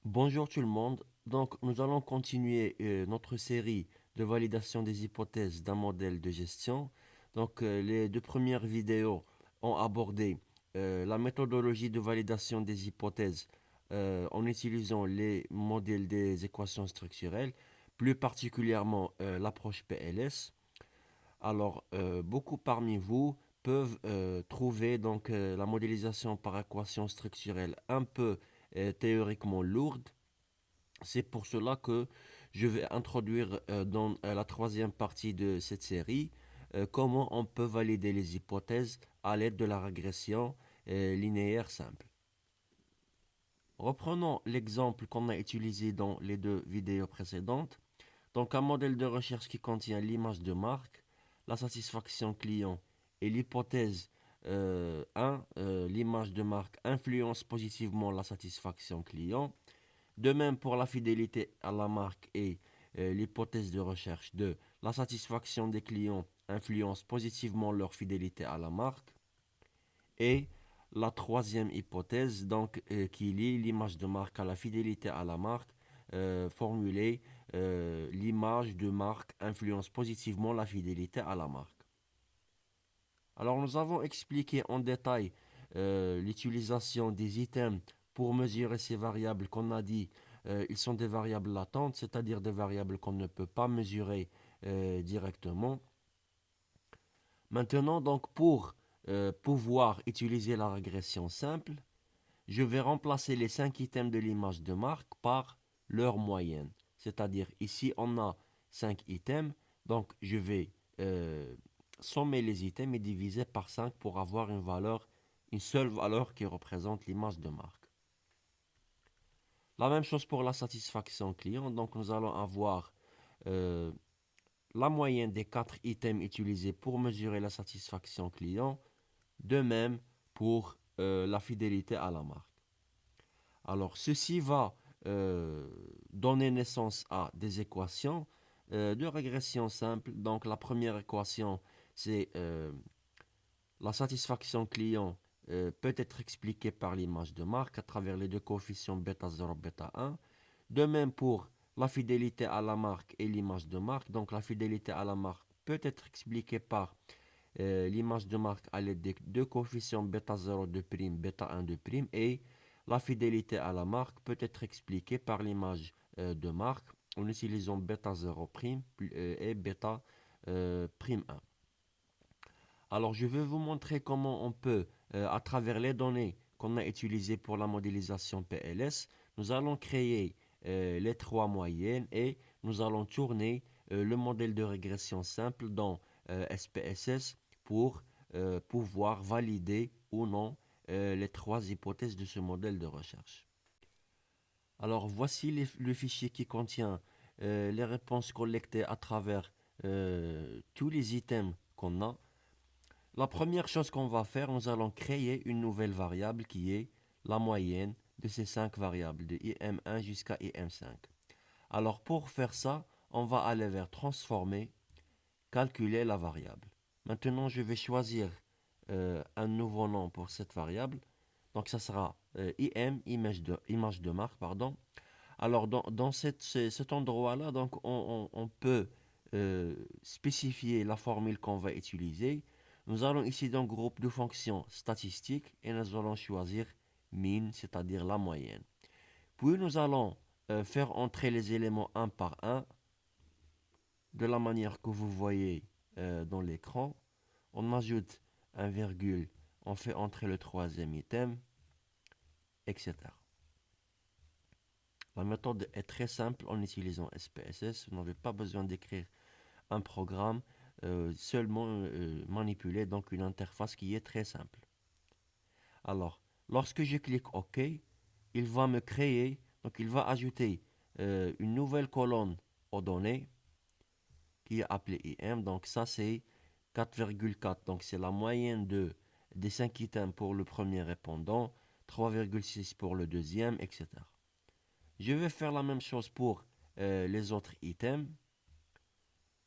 Bonjour tout le monde. Donc, nous allons continuer notre série de validation des hypothèses d'un modèle de gestion. Donc, les deux premières vidéos ont abordé la méthodologie de validation des hypothèses en utilisant les modèles des équations structurelles, plus particulièrement l'approche PLS. Alors, beaucoup parmi vous peuvent trouver donc la modélisation par équation structurelle un peu théoriquement lourde. C'est pour cela que je vais introduire dans la troisième partie de cette série comment on peut valider les hypothèses à l'aide de la régression linéaire simple. Reprenons l'exemple qu'on a utilisé dans les deux vidéos précédentes. Donc un modèle de recherche qui contient l'image de marque, la satisfaction client et l'hypothèse 1, l'image de marque influence positivement la satisfaction client. De même pour la fidélité à la marque et l'hypothèse de recherche de la satisfaction des clients influence positivement leur fidélité à la marque. Et la troisième hypothèse, donc, qui lie l'image de marque à la fidélité à la marque, formulée, l'image de marque influence positivement la fidélité à la marque. Alors nous avons expliqué en détail l'utilisation des items pour mesurer ces variables qu'on a dit. Ils sont des variables latentes, c'est-à-dire des variables qu'on ne peut pas mesurer directement. Maintenant, donc, pour pouvoir utiliser la régression simple, je vais remplacer les 5 items de l'image de marque par leur moyenne. C'est-à-dire, ici, on a 5 items, donc je vais sommer les items et diviser par 5 pour avoir une seule valeur qui représente l'image de marque. La même chose pour la satisfaction client, donc nous allons avoir euh, la moyenne des 4 items utilisés pour mesurer la satisfaction client, de même pour la fidélité à la marque. Alors, ceci va donner naissance à des équations de régression simple. Donc, la première équation, c'est la satisfaction client peut être expliquée par l'image de marque à travers les deux coefficients bêta 0, bêta 1. De même pour la fidélité à la marque et l'image de marque. Donc, la fidélité à la marque peut être expliquée par l'image de marque à l'aide des deux coefficients bêta 0 de prime, bêta 1 de prime et la fidélité à la marque peut être expliquée par l'image de marque en utilisant bêta 0 prime et bêta prime 1. Alors je vais vous montrer comment on peut, à travers les données qu'on a utilisées pour la modélisation PLS, nous allons créer les trois moyennes et nous allons tourner le modèle de régression simple dans SPSS pour pouvoir valider ou non les trois hypothèses de ce modèle de recherche. Alors voici le fichier qui contient les réponses collectées à travers tous les items qu'on a. La première chose qu'on va faire, nous allons créer une nouvelle variable qui est la moyenne de ces cinq variables, de im1 jusqu'à im5. Alors pour faire ça, on va aller vers transformer, calculer la variable. Maintenant, je vais choisir un nouveau nom pour cette variable. Donc ça sera image de marque, pardon. Alors dans cet endroit-là, donc on peut spécifier la formule qu'on va utiliser. Nous allons ici dans le groupe de fonctions statistiques et nous allons choisir min, c'est-à-dire la moyenne. Puis nous allons faire entrer les éléments un par un de la manière que vous voyez dans l'écran. On ajoute un virgule, on fait entrer le troisième item, etc. La méthode est très simple en utilisant SPSS. Vous n'avez pas besoin d'écrire un programme, seulement manipuler donc une interface qui est très simple. Alors, lorsque je clique OK, il va me créer, donc il va ajouter une nouvelle colonne aux données qui est appelée IM. Donc ça c'est 4,4. Donc c'est la moyenne des 5 items pour le premier répondant, 3,6 pour le deuxième, etc. Je vais faire la même chose pour les autres items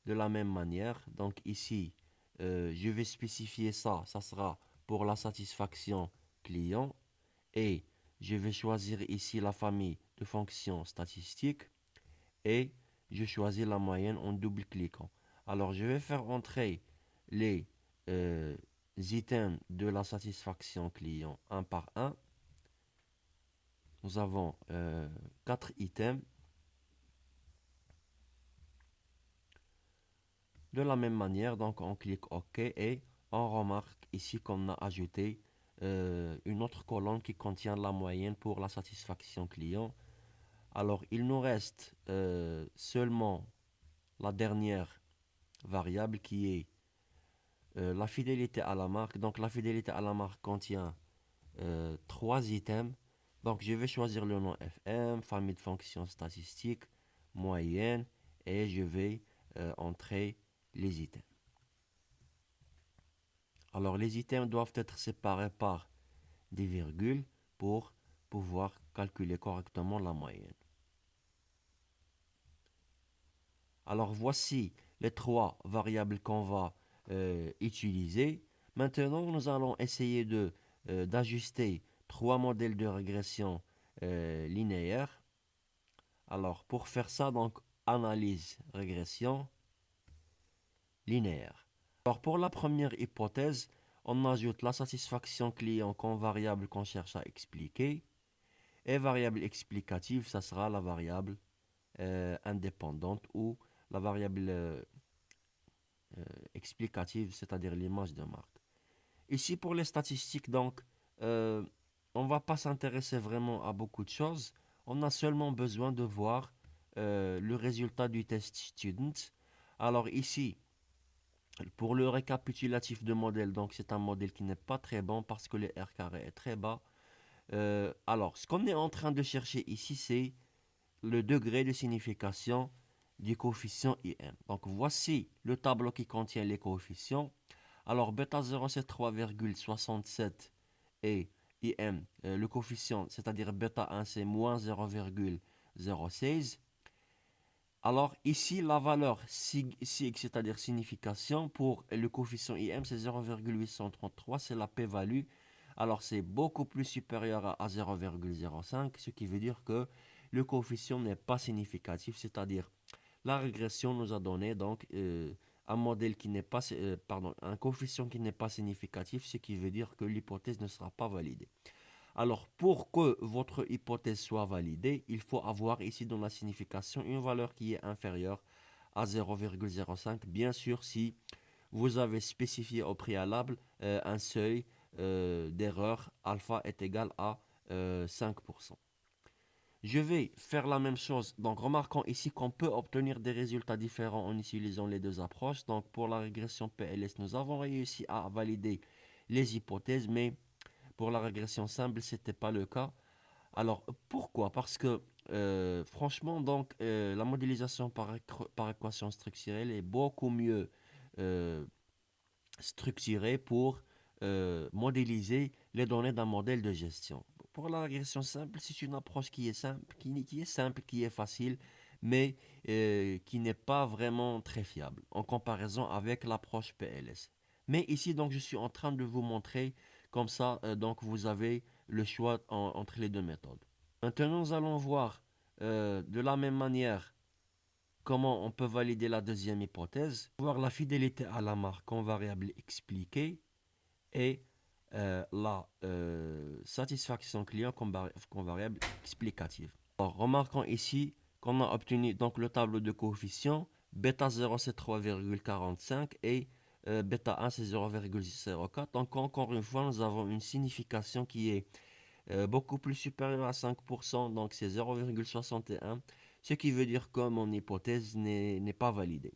de la même manière. Donc ici, je vais spécifier ça. Ça sera pour la satisfaction client. Et je vais choisir ici la famille de fonctions statistiques et je choisis la moyenne en double-cliquant. Alors, je vais faire entrer les items de la satisfaction client un par un. Nous avons 4 items. De la même manière, donc on clique OK et on remarque ici qu'on a ajouté une autre colonne qui contient la moyenne pour la satisfaction client. Alors, il nous reste seulement la dernière variable qui est la fidélité à la marque. Donc, la fidélité à la marque contient 3 items. Donc, je vais choisir le nom FM, famille de fonctions statistiques, moyenne, et je vais entrer les items. Alors, les items doivent être séparés par des virgules pour pouvoir calculer correctement la moyenne. Alors, voici les 3 variables qu'on va utiliser. Maintenant, nous allons essayer d'ajuster 3 modèles de régression linéaire. Alors, pour faire ça, donc, analyse régression linéaire. Alors, pour la première hypothèse, on ajoute la satisfaction client comme variable qu'on cherche à expliquer. Et variable explicative, ça sera la variable indépendante ou la variable explicative, c'est-à-dire l'image de marque. Ici, pour les statistiques, donc, on ne va pas s'intéresser vraiment à beaucoup de choses. On a seulement besoin de voir le résultat du test student. Alors ici, pour le récapitulatif de modèle, donc c'est un modèle qui n'est pas très bon parce que le R carré est très bas. Alors, ce qu'on est en train de chercher ici, c'est le degré de signification du coefficient IM. Donc, voici le tableau qui contient les coefficients. Alors, bêta 0, c'est 3,67 et IM, le coefficient, c'est-à-dire bêta 1, c'est moins 0,06. Alors, ici, la valeur sig, c'est-à-dire signification, pour le coefficient IM, c'est 0,833, c'est la p-value. Alors, c'est beaucoup plus supérieur à 0,05, ce qui veut dire que le coefficient n'est pas significatif, c'est-à-dire la régression nous a donné donc un modèle qui n'est pas, pardon, un coefficient qui n'est pas significatif, ce qui veut dire que l'hypothèse ne sera pas validée. Alors, pour que votre hypothèse soit validée, il faut avoir ici dans la signification une valeur qui est inférieure à 0,05. Bien sûr, si vous avez spécifié au préalable un seuil d'erreur, alpha est égal à 5%. Je vais faire la même chose. Donc, remarquons ici qu'on peut obtenir des résultats différents en utilisant les deux approches. Donc, pour la régression PLS, nous avons réussi à valider les hypothèses, mais pour la régression simple, ce n'était pas le cas. Alors, pourquoi? Parce que, franchement, donc, la modélisation par équation structurelle est beaucoup mieux euh, structurée pour modéliser les données d'un modèle de gestion. Pour la régression simple, c'est une approche qui est simple, qui est facile, mais qui n'est pas vraiment très fiable en comparaison avec l'approche PLS. Mais ici, donc, je suis en train de vous montrer comme ça, donc, vous avez le choix entre les deux méthodes. Maintenant, nous allons voir de la même manière comment on peut valider la deuxième hypothèse, voir la fidélité à la marque en variable expliquée et la satisfaction client comme variable explicative. Alors, remarquons ici qu'on a obtenu donc le tableau de coefficients. Bêta 0 c'est 3,45 et bêta 1 c'est 0,04. Donc encore une fois, nous avons une signification qui est beaucoup plus supérieure à 5%, donc c'est 0,61, ce qui veut dire que mon hypothèse n'est pas validée.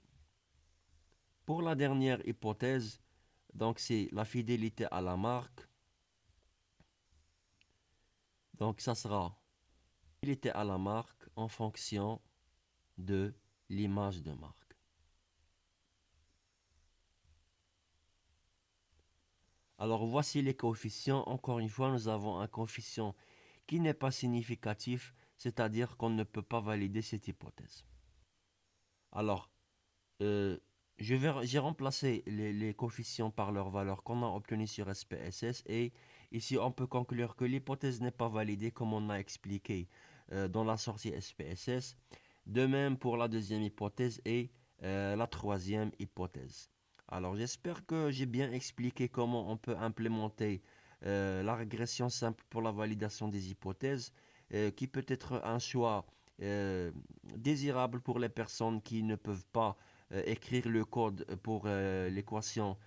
Pour la dernière hypothèse, donc c'est la fidélité à la marque. Donc ça sera fidélité à la marque en fonction de l'image de marque. Alors voici les coefficients. Encore une fois, nous avons un coefficient qui n'est pas significatif, c'est-à-dire qu'on ne peut pas valider cette hypothèse. Alors, euh, j'ai remplacé les coefficients par leur valeur qu'on a obtenue sur SPSS et Ici, on peut conclure que l'hypothèse n'est pas validée comme on a expliqué dans la sortie SPSS. De même pour la deuxième hypothèse et la troisième hypothèse. Alors, j'espère que j'ai bien expliqué comment on peut implémenter la régression simple pour la validation des hypothèses, qui peut être un choix euh, désirable pour les personnes qui ne peuvent pas écrire le code pour les équations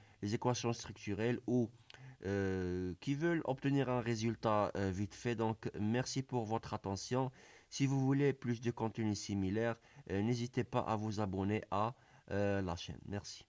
structurelles ou qui veulent obtenir un résultat vite fait. Donc, merci pour votre attention. Si vous voulez plus de contenu similaire, n'hésitez pas à vous abonner à la chaîne. Merci.